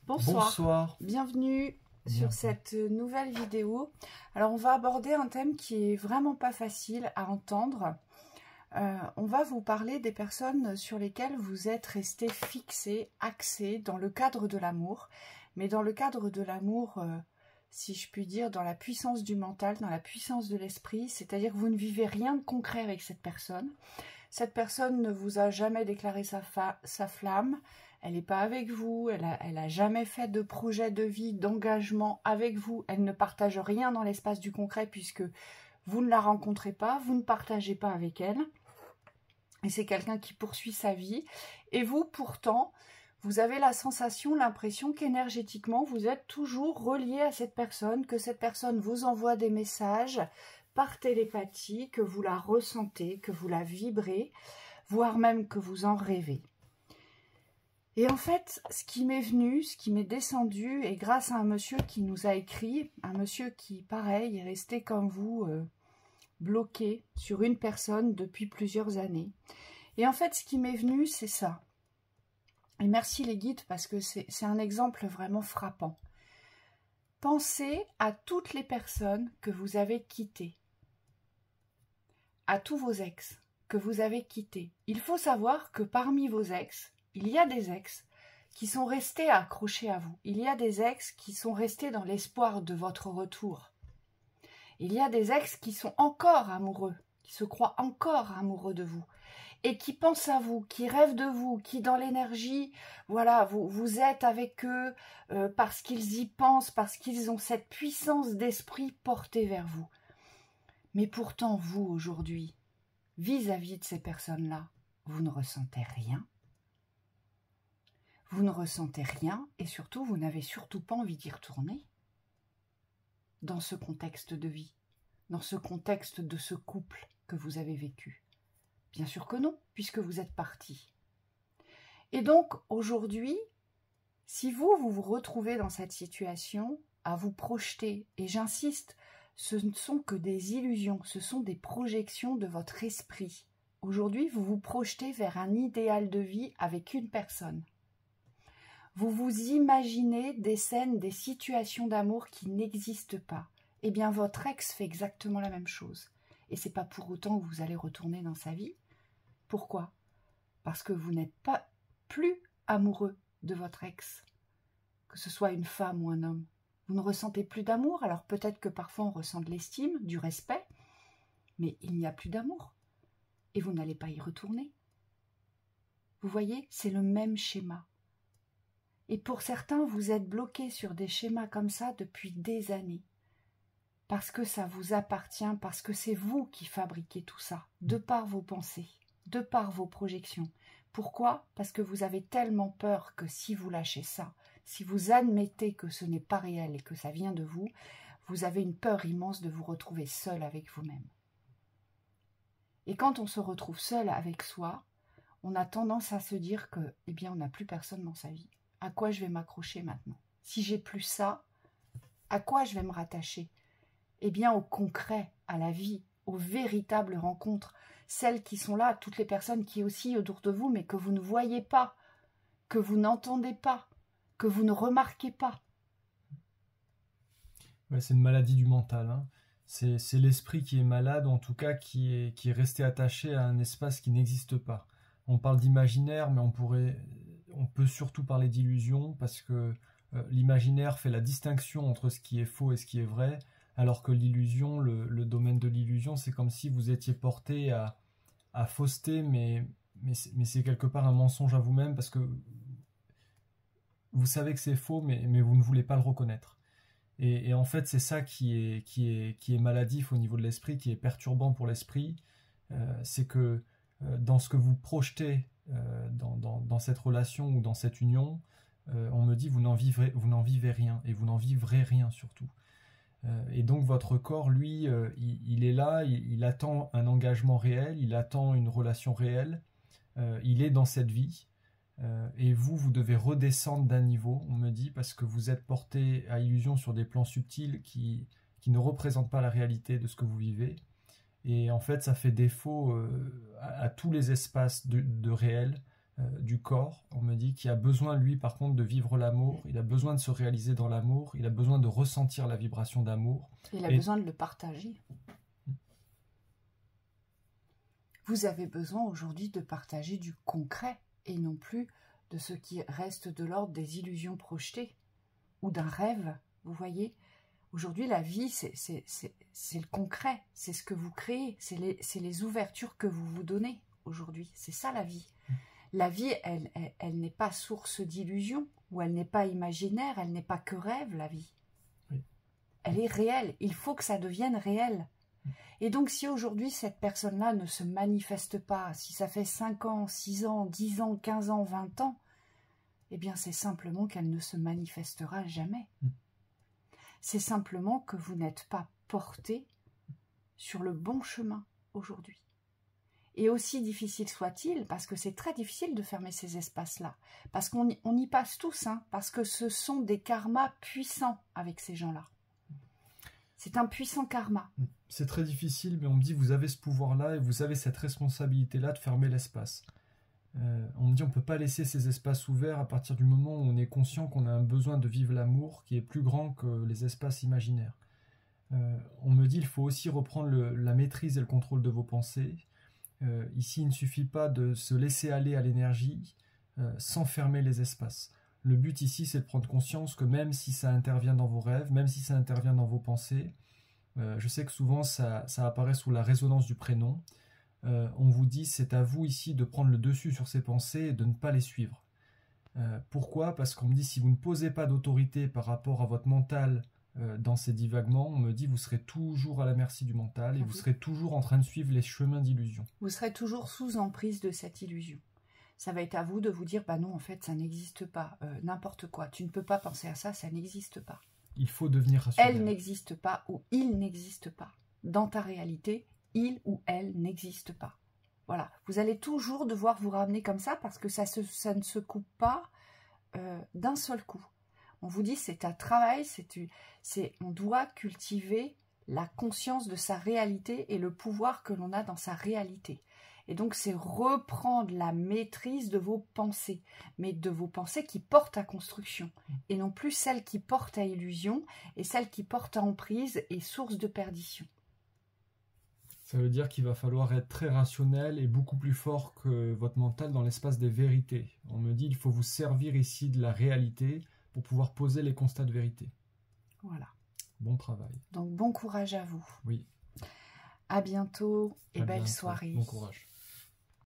Bonsoir, Bonsoir. bienvenue sur cette nouvelle vidéo. Alors on va aborder un thème qui est vraiment pas facile à entendre. On va vous parler des personnes sur lesquelles vous êtes restés fixés, axés dans le cadre de l'amour. Mais dans le cadre de l'amour, si je puis dire, dans la puissance du mental, dans la puissance de l'esprit, c'est-à-dire que vous ne vivez rien de concret avec cette personne. Cette personne ne vous a jamais déclaré sa flamme, elle n'est pas avec vous, elle a jamais fait de projet de vie, d'engagement avec vous, elle ne partage rien dans l'espace du concret puisque vous ne la rencontrez pas, vous ne partagez pas avec elle. Et c'est quelqu'un qui poursuit sa vie. Et vous, pourtant, vous avez la sensation, l'impression qu'énergétiquement, vous êtes toujours relié à cette personne, que cette personne vous envoie des messages par télépathie, que vous la ressentez, que vous la vibrez, voire même que vous en rêvez. Et en fait, ce qui m'est venu, ce qui m'est descendu, et grâce à un monsieur qui nous a écrit, un monsieur qui, pareil, est resté comme vous, bloqué sur une personne depuis plusieurs années. Et en fait, ce qui m'est venu, c'est ça. Et merci les guides, parce que c'est un exemple vraiment frappant. Pensez à toutes les personnes que vous avez quittées, à tous vos ex que vous avez quittés. Il faut savoir que parmi vos ex, il y a des ex qui sont restés accrochés à vous. Il y a des ex qui sont restés dans l'espoir de votre retour. Il y a des ex qui sont encore amoureux, qui se croient encore amoureux de vous et qui pensent à vous, qui rêvent de vous, qui dans l'énergie, voilà, vous êtes avec eux parce qu'ils y pensent, parce qu'ils ont cette puissance d'esprit portée vers vous. Mais pourtant, vous, aujourd'hui, vis-à-vis de ces personnes-là, vous ne ressentez rien. Vous ne ressentez rien et surtout, vous n'avez surtout pas envie d'y retourner dans ce contexte de vie, dans ce contexte de ce couple que vous avez vécu. Bien sûr que non, puisque vous êtes parti. Et donc, aujourd'hui, si vous vous retrouvez dans cette situation, à vous projeter, et j'insiste, ce ne sont que des illusions, ce sont des projections de votre esprit. Aujourd'hui, vous vous projetez vers un idéal de vie avec une personne. Vous vous imaginez des scènes, des situations d'amour qui n'existent pas. Eh bien, votre ex fait exactement la même chose. Et c'est pas pour autant que vous allez retourner dans sa vie. Pourquoi? Parce que vous n'êtes pas plus amoureux de votre ex, que ce soit une femme ou un homme. Vous ne ressentez plus d'amour, alors peut-être que parfois on ressent de l'estime, du respect, mais il n'y a plus d'amour. Et vous n'allez pas y retourner. Vous voyez, c'est le même schéma. Et pour certains, vous êtes bloqués sur des schémas comme ça depuis des années. Parce que ça vous appartient, parce que c'est vous qui fabriquez tout ça, de par vos pensées, de par vos projections. Pourquoi? Parce que vous avez tellement peur que si vous lâchez ça, si vous admettez que ce n'est pas réel et que ça vient de vous, vous avez une peur immense de vous retrouver seul avec vous-même. Et quand on se retrouve seul avec soi, on a tendance à se dire que, eh bien, on n'a plus personne dans sa vie. À quoi je vais m'accrocher maintenant? Si j'ai plus ça, à quoi je vais me rattacher? Eh bien, au concret, à la vie, aux véritables rencontres, celles qui sont là, toutes les personnes qui oscillent autour de vous, mais que vous ne voyez pas, que vous n'entendez pas, que vous ne remarquez pas. Ouais, c'est une maladie du mental, hein. C'est l'esprit qui est malade, en tout cas qui est resté attaché à un espace qui n'existe pas. On parle d'imaginaire, mais on peut surtout parler d'illusion, parce que l'imaginaire fait la distinction entre ce qui est faux et ce qui est vrai, alors que l'illusion, le domaine de l'illusion, c'est comme si vous étiez porté à fausseté, mais c'est quelque part un mensonge à vous-même, parce que vous savez que c'est faux, mais vous ne voulez pas le reconnaître. Et en fait, c'est ça qui est maladif au niveau de l'esprit, qui est perturbant pour l'esprit. C'est que dans ce que vous projetez dans cette relation ou dans cette union, on me dit vous n'en vivez rien, et vous n'en vivrez rien surtout. Et donc votre corps, lui, il est là, il attend un engagement réel, il attend une relation réelle, il est dans cette vie. Et vous devez redescendre d'un niveau, on me dit, parce que vous êtes porté à illusion sur des plans subtils qui ne représentent pas la réalité de ce que vous vivez. Et en fait, ça fait défaut à tous les espaces de réel, du corps, on me dit, qui a besoin, lui, par contre, de vivre l'amour, il a besoin de se réaliser dans l'amour, il a besoin de ressentir la vibration d'amour. Il a besoin de le partager. Vous avez besoin aujourd'hui de partager du concret et non plus de ce qui reste de l'ordre des illusions projetées ou d'un rêve, vous voyez. Aujourd'hui, la vie, c'est le concret, c'est ce que vous créez, c'est les ouvertures que vous vous donnez aujourd'hui. C'est ça la vie. La vie, elle n'est pas source d'illusions, ou elle n'est pas imaginaire, elle n'est pas que rêve, la vie. Oui. Elle est réelle, il faut que ça devienne réel. Et donc, si aujourd'hui, cette personne-là ne se manifeste pas, si ça fait 5 ans, 6 ans, 10 ans, 15 ans, 20 ans, eh bien, c'est simplement qu'elle ne se manifestera jamais. C'est simplement que vous n'êtes pas porté sur le bon chemin aujourd'hui. Et aussi difficile soit-il, parce que c'est très difficile de fermer ces espaces-là, parce qu'on y passe tous, hein, parce que ce sont des karmas puissants avec ces gens-là. C'est un puissant karma. C'est très difficile, mais on me dit, vous avez ce pouvoir-là et vous avez cette responsabilité-là de fermer l'espace. On me dit, on ne peut pas laisser ces espaces ouverts à partir du moment où on est conscient qu'on a un besoin de vivre l'amour qui est plus grand que les espaces imaginaires. On me dit, il faut aussi reprendre la maîtrise et le contrôle de vos pensées. Ici, il ne suffit pas de se laisser aller à l'énergie sans fermer les espaces. Le but ici, c'est de prendre conscience que même si ça intervient dans vos rêves, même si ça intervient dans vos pensées, je sais que souvent ça apparaît sous la résonance du prénom, on vous dit c'est à vous ici de prendre le dessus sur ces pensées et de ne pas les suivre. Pourquoi? Parce qu'on me dit si vous ne posez pas d'autorité par rapport à votre mental dans ces divaguements, on me dit vous serez toujours à la merci du mental et vous serez toujours en train de suivre les chemins d'illusion. Vous serez toujours sous emprise de cette illusion. Ça va être à vous de vous dire, bah non, en fait, ça n'existe pas. N'importe quoi. Tu ne peux pas penser à ça, ça n'existe pas. Il faut devenir rationnel. Elle n'existe pas ou il n'existe pas. Dans ta réalité, il ou elle n'existe pas. Voilà. Vous allez toujours devoir vous ramener comme ça parce que ça ne se coupe pas d'un seul coup. On vous dit, c'est un travail, on doit cultiver la conscience de sa réalité et le pouvoir que l'on a dans sa réalité. Et donc, c'est reprendre la maîtrise de vos pensées, mais de vos pensées qui portent à construction, et non plus celles qui portent à illusion, et celles qui portent à emprise et source de perdition. Ça veut dire qu'il va falloir être très rationnel et beaucoup plus fort que votre mental dans l'espace des vérités. On me dit qu'il faut vous servir ici de la réalité pour pouvoir poser les constats de vérité. Voilà. Bon travail. Donc, bon courage à vous. Oui. À bientôt et belle soirée. Bon courage.